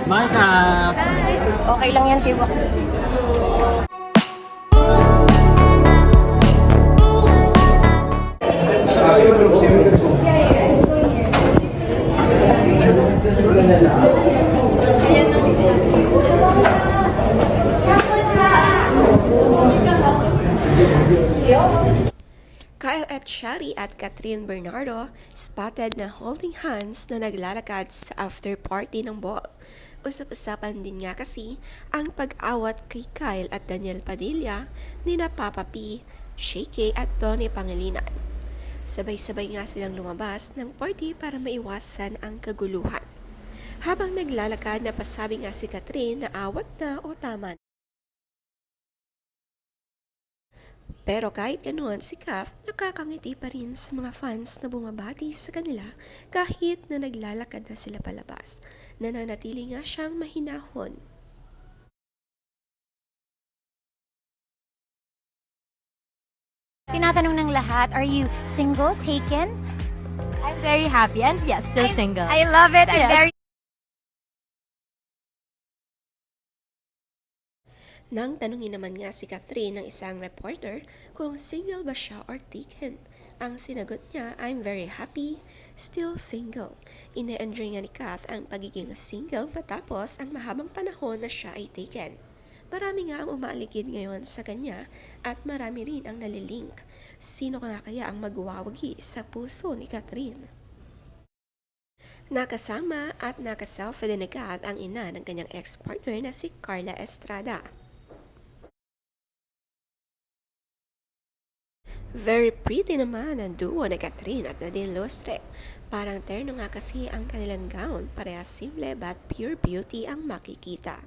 Micah! Okay lang yan, Tiwa. Kyle at Shari at Catherine Bernardo spotted na holding hands na naglalakad sa after party ng ball. Usap-usapan din nga kasi ang pag-awat kay Kyle at Daniel Padilla ni na Papa P, Shake at Tony Pangilinan. Sabay-sabay nga silang lumabas ng party para maiwasan ang kaguluhan. Habang naglalakad, napasabi nga si Catherine na awat na o tama. Pero kahit ganoon, si Kath nakakangiti pa rin sa mga fans na bumabati sa kanila kahit na naglalakad na sila palabas. Nananatili nga siyang mahinahon. Tinatanong ng lahat, are you single, taken? I'm very happy and yes, still single. I love it. I'm Yes. very Nang tanungin naman nga si Catherine ng isang reporter kung single ba siya or taken. Ang sinagot niya, I'm very happy, still single. Ine-enjoy nga ni Kath ang pagiging single matapos ang mahabang panahon na siya ay taken. Marami nga ang umaaligid ngayon sa kanya at marami rin ang nalilink. Sino nga kaya ang magwawagi sa puso ni Catherine? Nakasama at nakaselfie din ni Kath ang ina ng kanyang ex-partner na si Carla Estrada. Very pretty naman ang duo ni Catherine at Nadine Lustre. Parang terno nga kasi ang kanilang gown, parehas simple but pure beauty ang makikita.